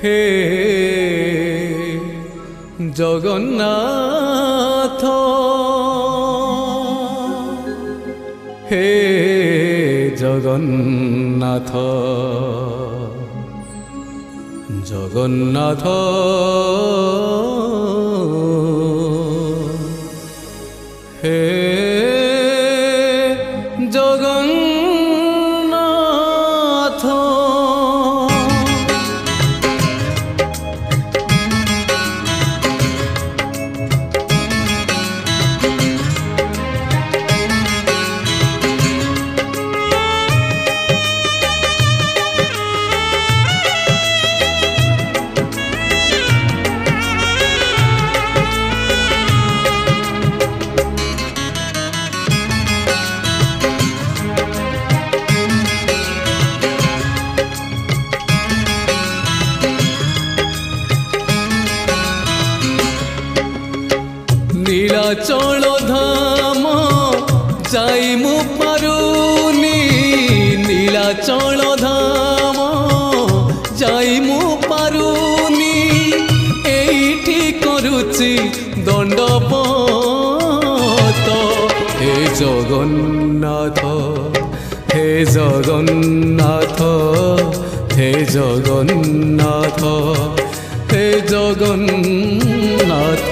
হে জগন্নাথ হে জগন্নাথ জগন্নাথ হে জগন্নাথ নীলাচল ধাম যাই মু পারুনি নীলাচল ধাম যাই মু পারুনি এইটি করুচি দণ্ডবত হে জগন্নাথ হে জগন্নাথ হে জগন্নাথ হে জগন্নাথ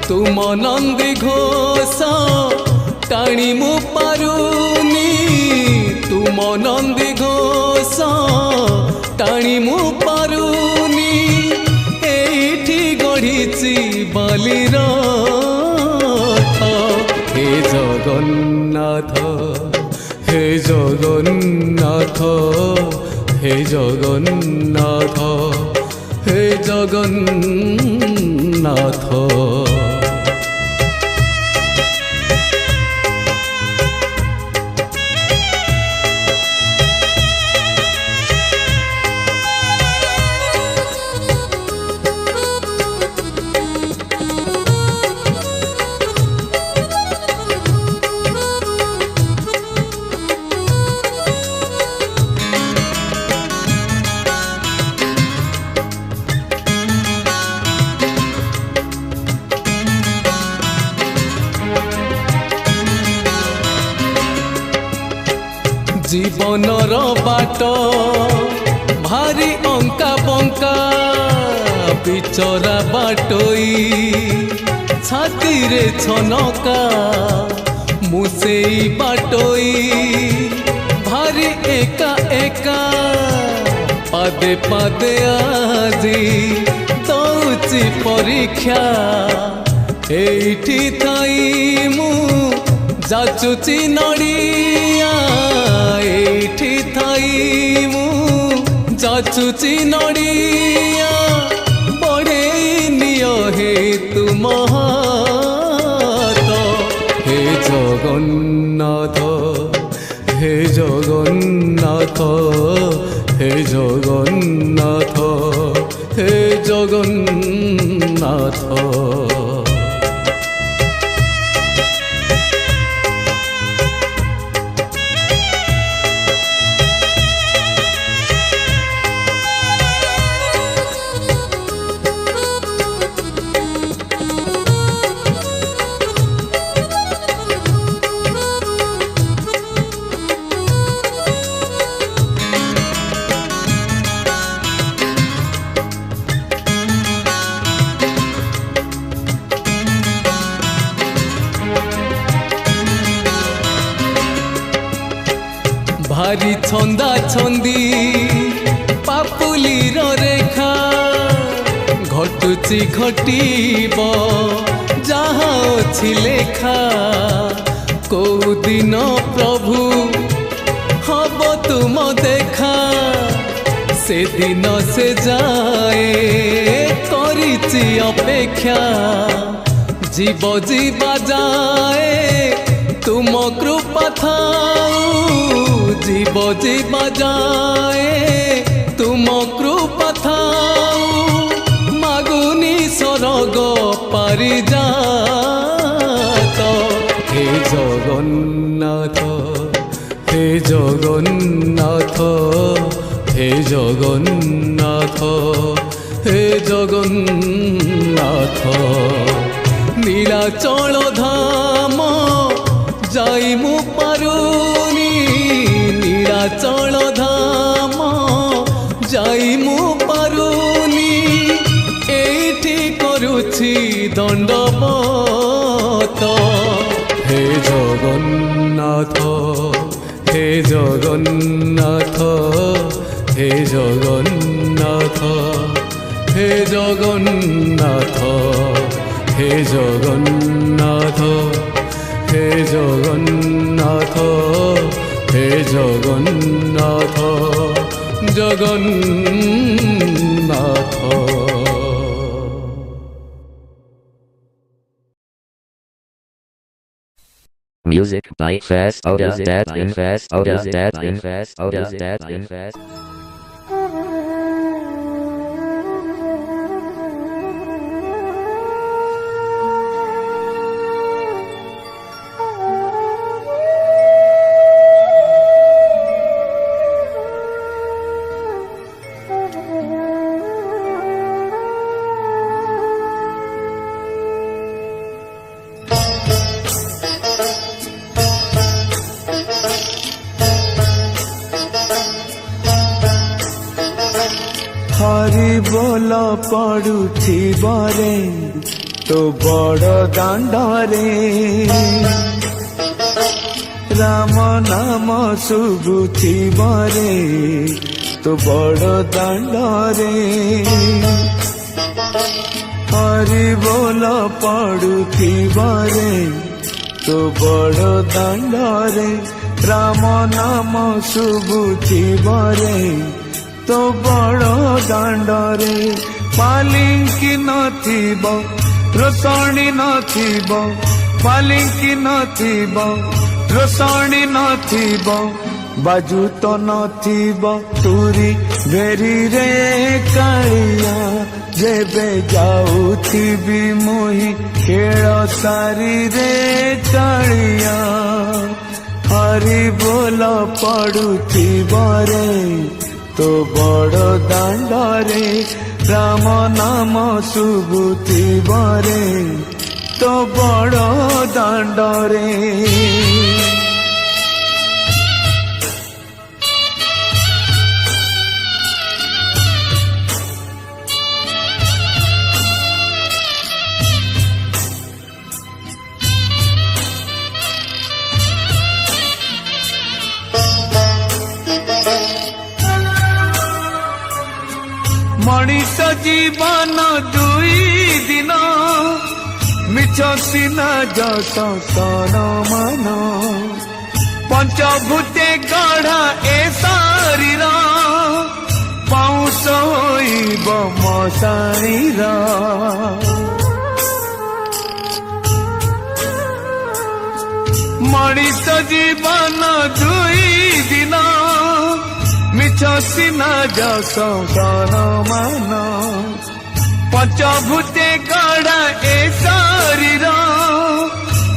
तुम नंदी घोष टाणी मु पारुनी तुम नंदी घोष टाणी मु पारुनी एठी गढ़ी बालीर हे जगन्नाथ हे जगन्नाथ हे जगन्नाथ हे जगन्नाथ जीवनर बाट भारी अंका बंका बिचरा बाटोई छाती रे छनका मुसेई बाटोई भारी एका एका पादे पादे आजी दौची परीक्षा एठी थाई मु जाचुची नड़िया एठी थाई मु जाचुची नड़िया बड़े नियो हे तुम हाथ हे जगन्नाथ हे जगन्नाथ हे जगन्नाथ हे जगन्नाथ भारी छंदा छंदी पापुलीर रेखा घटुची घटीब जहाँ अछि लेखा कौ दिन प्रभु हब तुम देखा से दिन से जाए करिची अपेक्षा जीव जीवा जाए तुम कृपा थाऊ जीव जीवा जाए तुम कृपा थाऊ मागुनी सरग पारी जात हे जगन्नाथ हे जगन्नाथ জগন্নাথ হে জগন্নাথ হে জগন্নাথ নীলাচল ধাম যাই মু পারুনি নীলাচল ধাম যাই মু পারুনি এইটি করুছি দণ্ডবত হে জগন্নাথ হে জগন্নাথ হে জগন্নাথ হে জগন্নাথ হে জগন্নাথ হে জগন্নাথ হে Jagannath Jagannath. Music by Fast Oda Dad Invest Oda Dad Invest Oda Dad Invest. Hari बोल पड़ुछि बरे तो बड़ दांडरे राम नाम शुभुछि बरे तो बड़ दांडरे हरि बोल पड़ुछि बरे तो बड़ दांडरे राम नाम शुभुछि बरे तो बड़ दांडरे पालिंकी नथिब रोषणी नथिब पालिंकी नथिब रोषणी नथिब बाजू तो नथिब तुरी भेरी रे कालिया जेबे जाउथिबी मुही खेल सारी रे कालिया हरि बोल पड़ुथिब रे तो बड़ दांडरे राम नाम शुभुथिब रे तो बड़ दांडरे मनीष जीवन दुई दिन मिछ सिना जस तन मन पंचभूते गढ़ा ए शरीर पाउस होइब मशाणीर मनीष जीवन दुई दिन मिछ सिना जस तन मन पंचभूते गढ़ा ए शरीर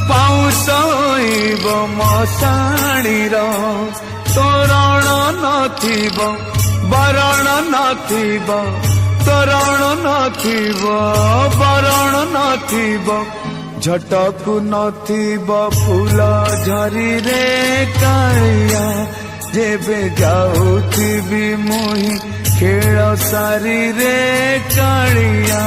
पाउस होइब मशाणीर तोरण नथिब बरण नथिब तोरण नथिब बरण नथिब झटकु नथिब फूल झरी रे कालिया जेबे जाउथिबी मुही खेल सारी रे कालिया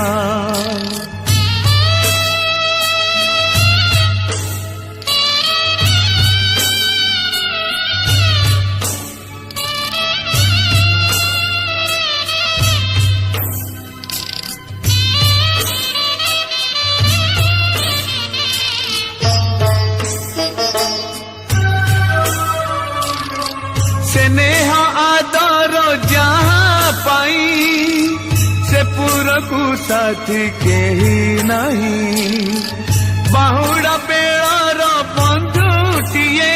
स्नेह आदर जहाँ पाई से पुरकु साथी केही नहीं बाहुड़ा बेड़ार बंधुटिए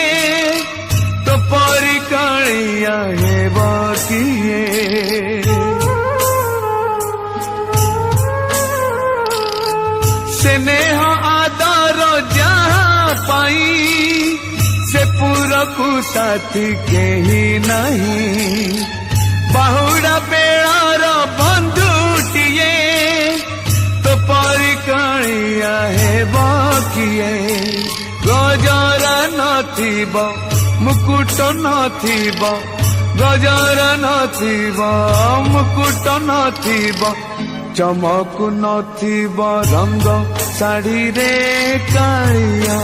तो परिकालिया हेब किए स्नेह आदर जहाँ पाई से पुरकु साथी केही नहीं बाहुड़ा बेड़ार बंधुटिए तो परिकाणिया हेब किए गजर नथिब मुकुट नथिब गजर नथिब मुकुट नथिब चमक नथिब रंग शाढ़ी रे कालिया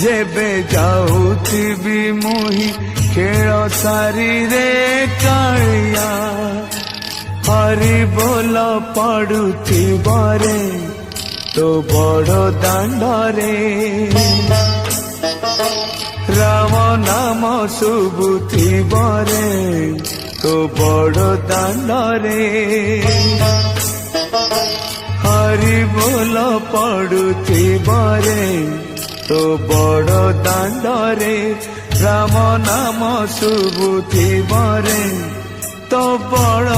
जेबे जाऊथिबी मुही खेल सारी रे कालिया हरि बोल पड़ुथिब रे तो बड़ दांडरे राम नाम शुभुथिब रे तो बड़ दांडरे हरि बोल पड़ुथिब रे तो बड़ दांडरे राम नाम शुभुथिब रे तो बड़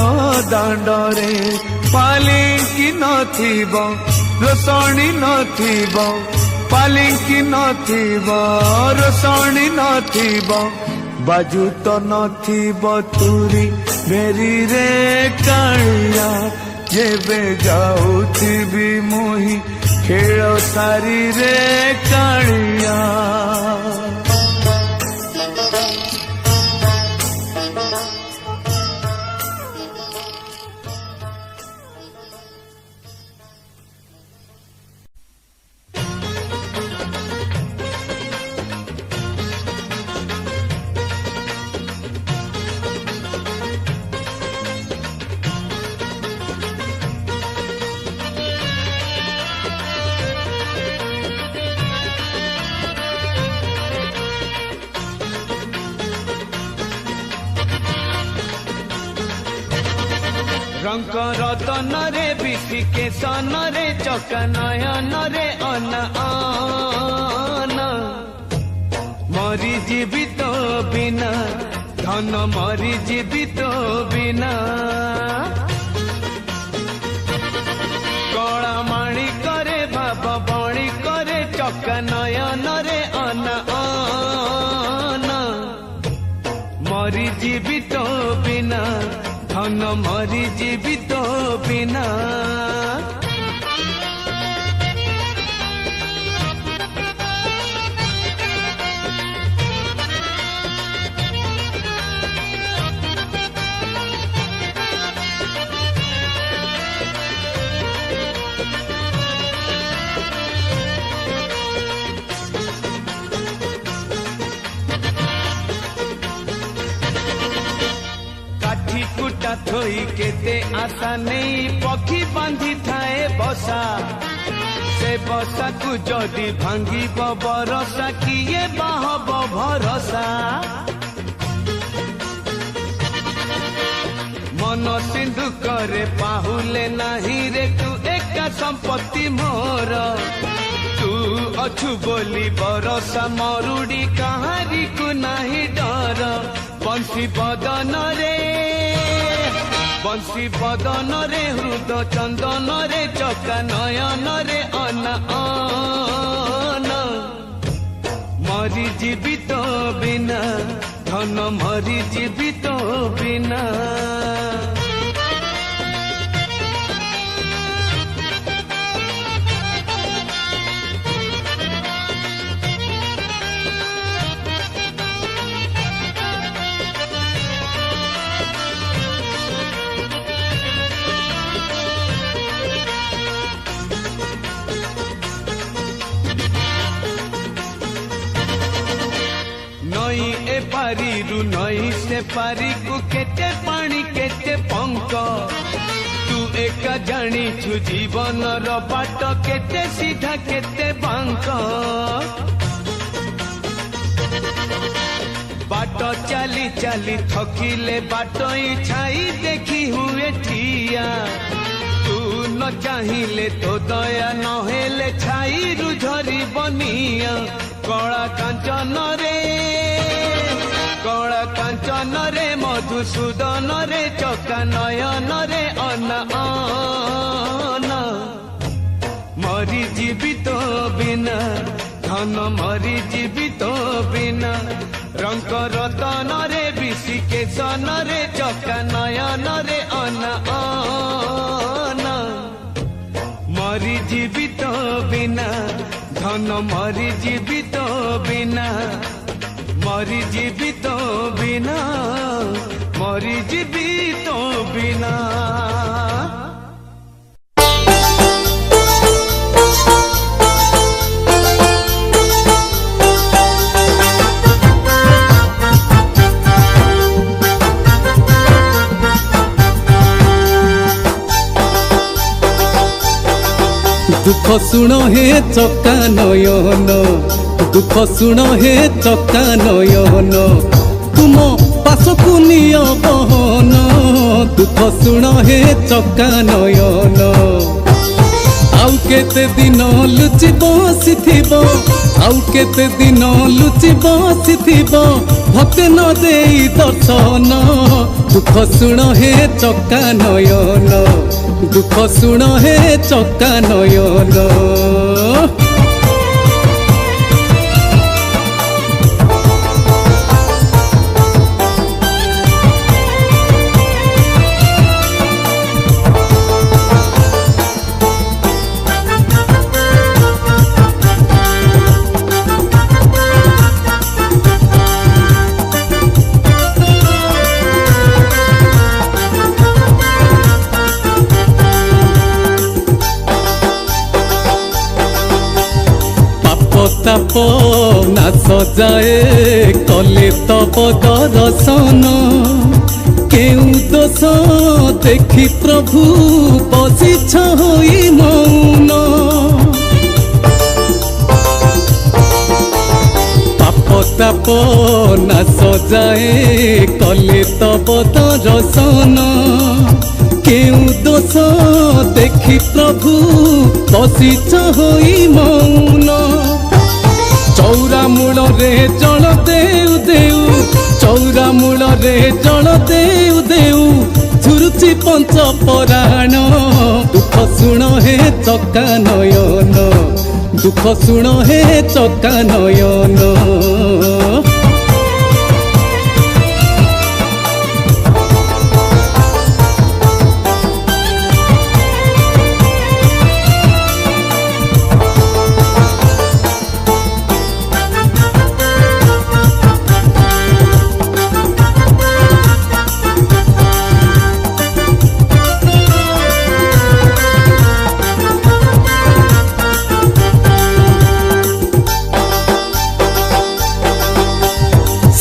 दांडरे पालिंकी नथिब रोषणी नथिब पालिंकी नथिब रोषणी नथिब बाजू तो नथिब तुरी मेरी रे कालिया जेबे जाऊथिबी मुही खेल सारी रे कालिया रंग रतन रे विषिके सन रे चका नयन रे अन मरी जीवित बिना धन मरी जीवित बिना कला माणी करे भाव बणी करे चका नयन रे अन मरी जीवित बिना धन मरी जीवित बिना कुटा थोई केते आशा नहीं पक्षी बांधी थाए बसा से बसा को जदि भांगी बरसा किए बाहब भरसा मन सिंधु करे पाहुले नहीं रे तू एका संपत्ति मोर तू अछु बोली बरसा मरुड़ी कहारी को नहीं डर बंशी बदन रे हृद चंदन रे चका नयन रे अन मरी जीवित बिना धन मरी जीवित बिना पारिरु नई से पारी को केते पानी केते पंख तू एका जानी छु जीवन रो बाट केते सीधा केते बांक बाट चली चली थकिले बाट छाई देखी हुए ठिया तू न चाहिले तो दया न हेले छाई रु झरी बनिया कला कांचन रे मधुसूदन रे चका नयन रे अन मरी जीवित बिना धन मरी जीवित बिना रंग रतन रे विशिकेशन रे चका नयन रे अना अना मरी जीवित बिना धन मरी जीवित बिना मरी जीवित बिना मरी जीवित बिना दुख शुण हे चका नयन दुख शुण हे चका नयन तुम पाशकु निय बहन दुख शुण हे चका नयन आउ केते दिन लुचि बसिथिबो आउ केते दिन लुचि बसिथिबो भक्ति न देई दर्शन दुख शुण हे चका नयन दुख शुण हे चका नयन ताप नाश जाए कले तब दर्शन केउ दोष देखी प्रभु बसिछ होई मौन पाप ताप नाश जाए कले तब दर्शन केउ दोष देखी प्रभु बसिछ होई मौन चौरा मूल रे जल देउ देउ चौरा मूल रे जल देउ देउ झुरुची पंच पराण दुख शुण हे चका नयन दुख शुण हे चका नयन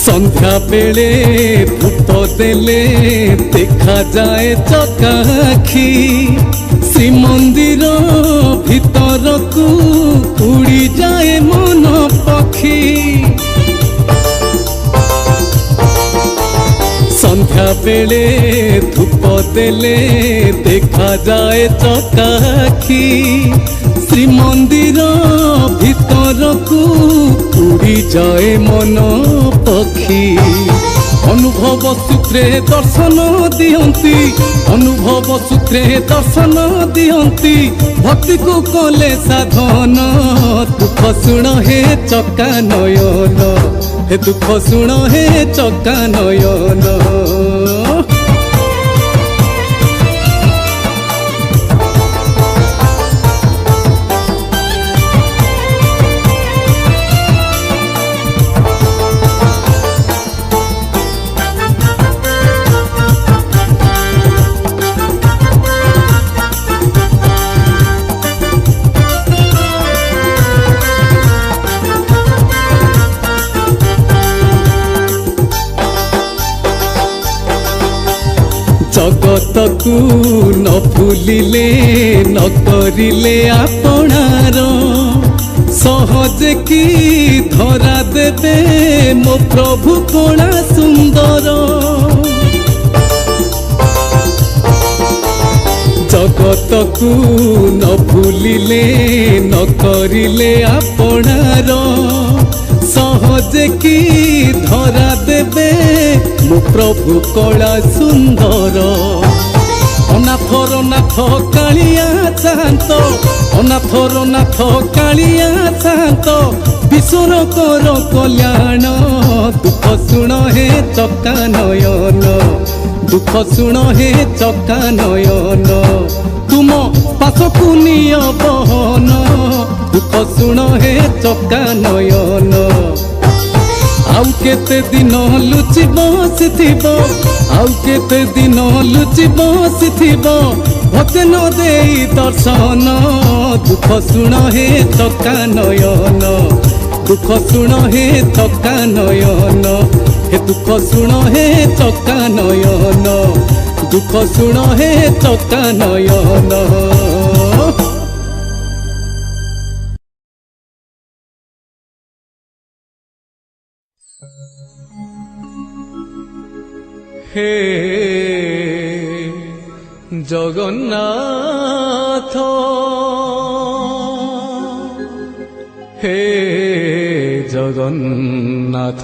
संध्या बेले धूप देले देखा जाए चकाखी श्रीमंदिर भीतर को उड़ी जाए मन पक्षी संध्या बेले धूप देले देखा जाए चकाखी श्रीमंदिर भीतर को उड़ी जाए मन पक्षी अनुभव सूत्रे दर्शन दियंती अनुभव सूत्रे दर्शन दियंती भक्ति को कले साधन दुख शुण हे चका नयन हे दुख शुण हे चका नयन जगत को न भूलिले न करिले आपणार सहज की धरा देवे मो प्रभु कोणा सुंदर जगत को न भूलिले न करिले आपणार सहज की धरा देवे मो प्रभु कला सुंदर अनाथर नाथ कालिया शांत अनाथर नाथ कालिया शांत विश्वर कर कल्याण दुख शुण हे चका नयन दुख शुण हे चका नयन तुम पाखकु निय बहन दुख शुण हे चका नयन आउ केते दिन लुचि बसिथिब आउ केते दिन लुचि बसिथिब भक्ति न देई दर्शन दुख शुण हे चका नयन दुख शुण हे चका नयन हे दुख शुण हे चका नयन दुख शुण हे चका नयन हे जगन्नाथ हे जगन्नाथ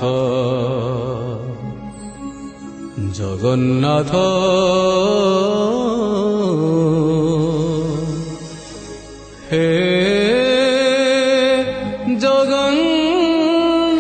जगन्नाथ हे जगन्नाथ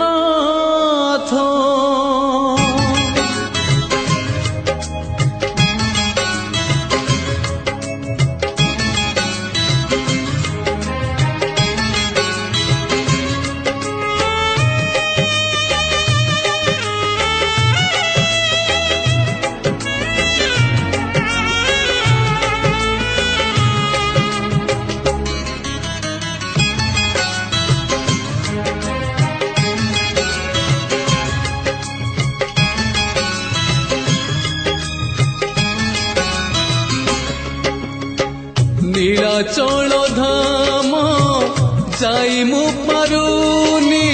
नीलाचल धाम जाई मु पारुनी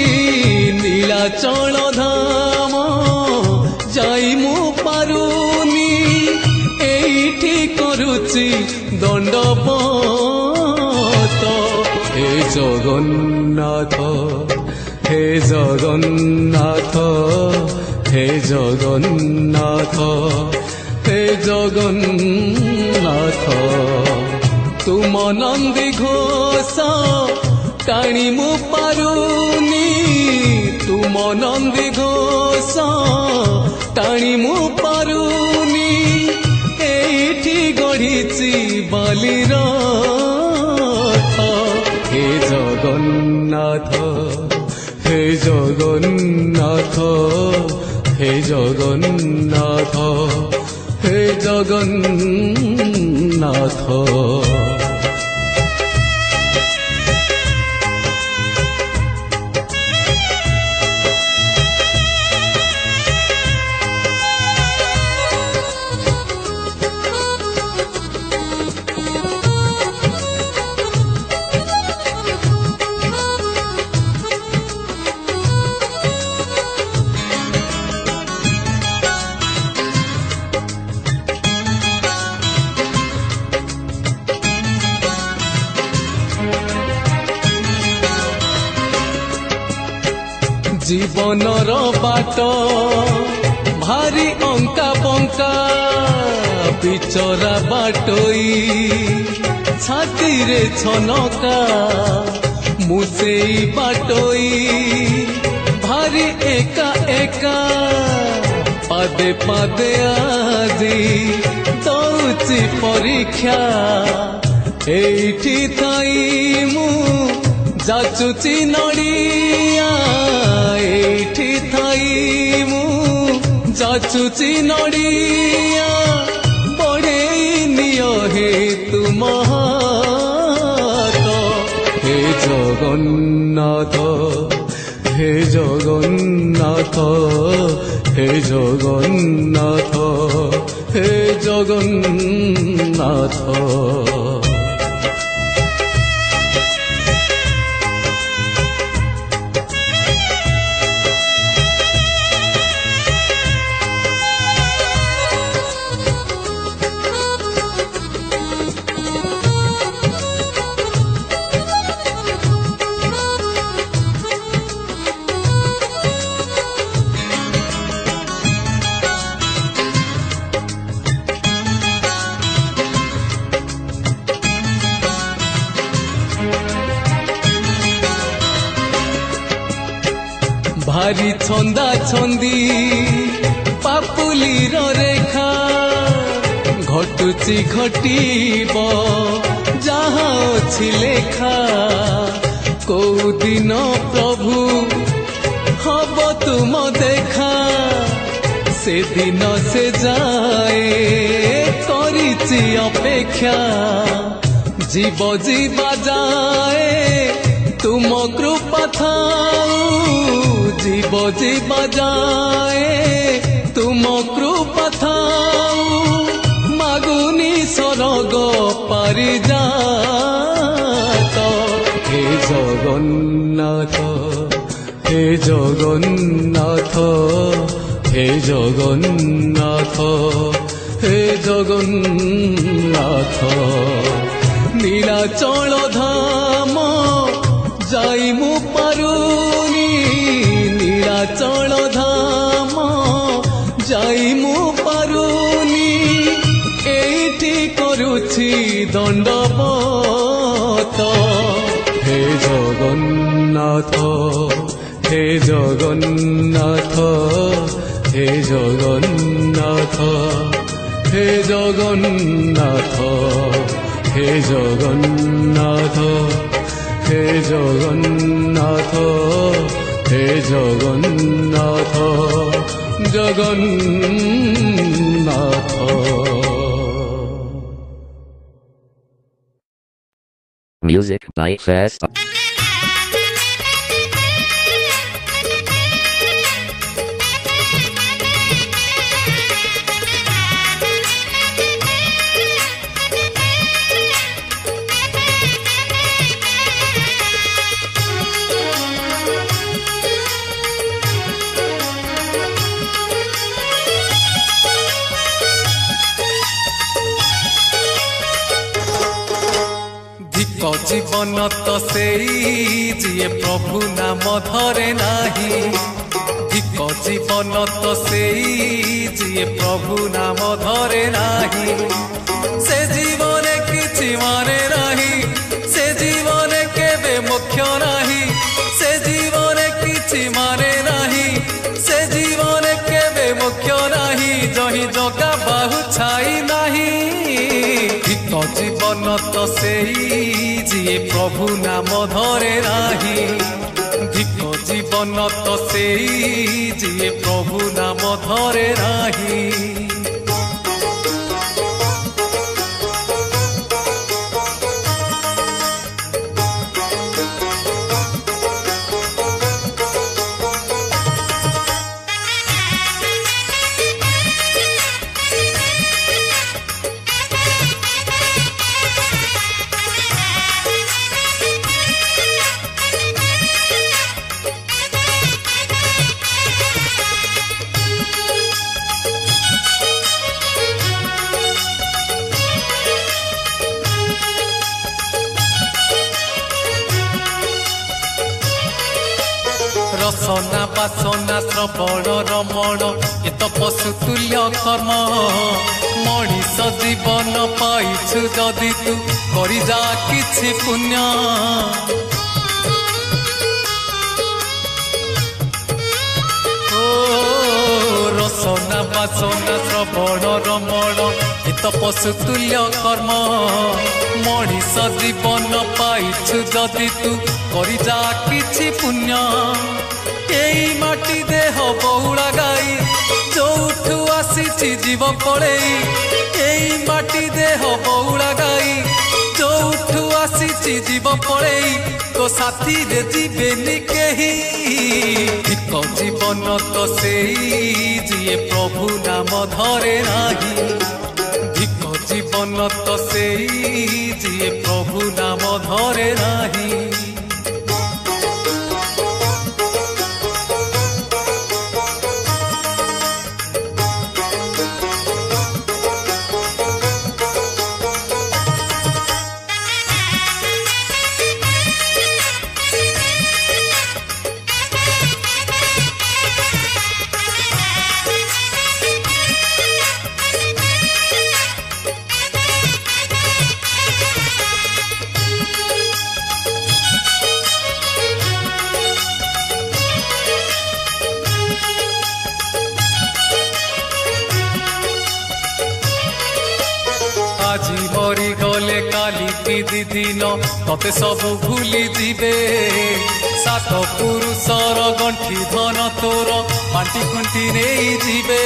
नीलाचल धाम जाई मु पारुनी एठी करुची दंडवत हे जगन्नाथ हे जगन्नाथ हे जगन्नाथ हे जगन्नाथ तुम नंदी घोष टाणी मु पारुनी तुम नंदी घोष टाणी मु पारुनी एठी गढ़ी बालीर हे जगन्नाथ हे जगन्नाथ हे जगन्नाथ हे जगन्नाथ जीवनर बाट भारी अंका बंका बिचरा बाटोई छाती रे छनका मुसेई बाटोई भारी एका एका पादे पादे आजी दौची परीक्षा एठी थाई मु जाचुची नड़िया एठी थाई मु जाचुची नड़िया बड़े नियो हे तुम हे जगन्नाथ हे जगन्नाथ हे जगन्नाथ हे जगन्नाथ ଭାରି ଛନ୍ଦା ଛନ୍ଦି ପାପୁଲିର ରେଖା ଘଟୁଛି ଘଟିବ ଯାହା ଅଛି ଲେଖା କୋଉ ଦିନ ପ୍ରଭୁ ହବ ତୁମ ଦେଖା ସେଦିନ ସେ ଯାଏ କରିଛି ଅପେକ୍ଷା জীব জীবা যায় তুম কৃপা থাউ জীব জীবা যায় তুম কৃপা থাউ মাগুনি স্বর্গ পারি যাত হে জগন্নাথ হে জগন্নাথ হে জগন্নাথ হে জগন্নাথ নীলাচল ধাম যাই মু পারুনি নীলাচল ধাম যাই মু পারুনি এইটি করুছি দণ্ডবত হে জগন্নাথ হে জগন্নাথ হে জগন্নাথ হে জগন্নাথ হে জগন্নাথ হে জগন্নাথ হে Jagannath Jagannath Music by Fast. জীবন তো সেই যিয়ে প্রভু নাম ধরে নাহি ধিক জীবন তো সেই যিয়ে প্রভু নাম ধরে নাহি সে জীবনে কিছু মানে নাহি সে জীবনে কেবে মুখ্য নাহি সে জীবনে কিছু মানে নাহি সে জীবনে কেবে মুখ্য নাহি জহি জগা বাহু ছাই নাহি ধিক জীবন তো সেই যিয়ে প্রভু নাম ধরে নাহি ধিক জীবন তো সেই যিয়ে প্রভু নাম ধরে নাহি রসনা বাসনা শ্রবণ রমণ এ তপস্যু তুল্য কর্ম মଣିଷ জীবন পাইছু যদি তু করি যা কিছু পুণ্য রসনা বাসনা শ্রবণ রমণ এ তপস্যু তুল্য কর্ম মଣିଷ জীবন পাইছু যদি তু করি যা কিছু পুণ্য এই মাটি দেহ বহুড়া গাই যৌঠু আসিছি জীব পড়েই এই মাটি দেহ বহুড়া গাই যৌঠু আসিছি জীব পড়েই তো সাথীরে জীবেনি কেহি ধিক জীবন তো সেই যিয়ে প্রভু নাম ধরে নাহি ধিক জীবন তো সেই যিয়ে প্রভু নাম ধরে নাহি আজি মরি গলে কালি কি দিদিন ততে সবু ভুলি দিবে সাত পুরুষর গণ্ঠি ধন তোর বাটি খুঁটি নেই ଯିବେ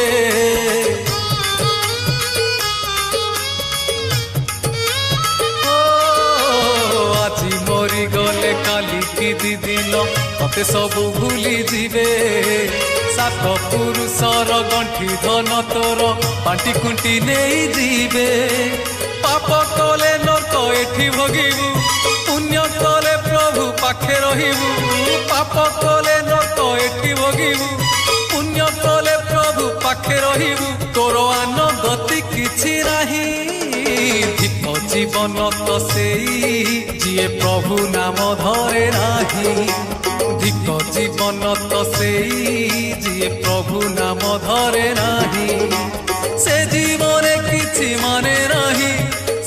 আজি মরি গলে কালি কি দিদিন ততে সবু ভুলি ଯିବେ সাত পুরুষর গণ্ঠি ধন তোর বাটি খুঁটি নেই ଯିବେ পাপ কলে নরক এঠি ভোগিবু পুণ্য কলে প্রভু পাখে রহিবু পাপ কলে নরক এঠি ভোগিবু পুণ্য কলে প্রভু পাখে রহিবু তোর আন গতি কিছু নাহি ধিক জীবন তো সেই যিয়ে প্রভু নাম ধরে নাহি ধিক জীবন তো সেই যিয়ে প্রভু নাম ধরে নাহি সে জীবনে কিছু মানে নাহি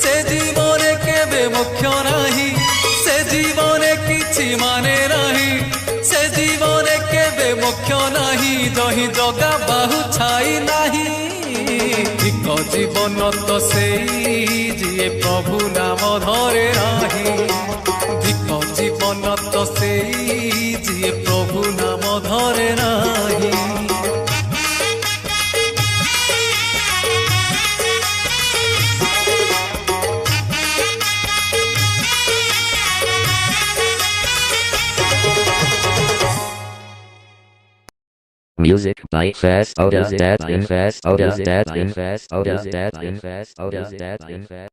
সে জীবনে কেবে মুখ্য নাহি সে জীবনে কিছু মানে নাহি সে জীবনে কেবে মুখ্য নাহি জহি জগা বাহু ছাই নাহি ধিক জীবন তো সেই যিয়ে প্রভু নাম ধরে নাহি ধিক জীবন তো সেই যিয়ে প্রভু নাম ধরে নাহি Music by Fast Oda Dad in Fast Oda Dad in Fast Oda Dad in Fast Oda Dad in Fast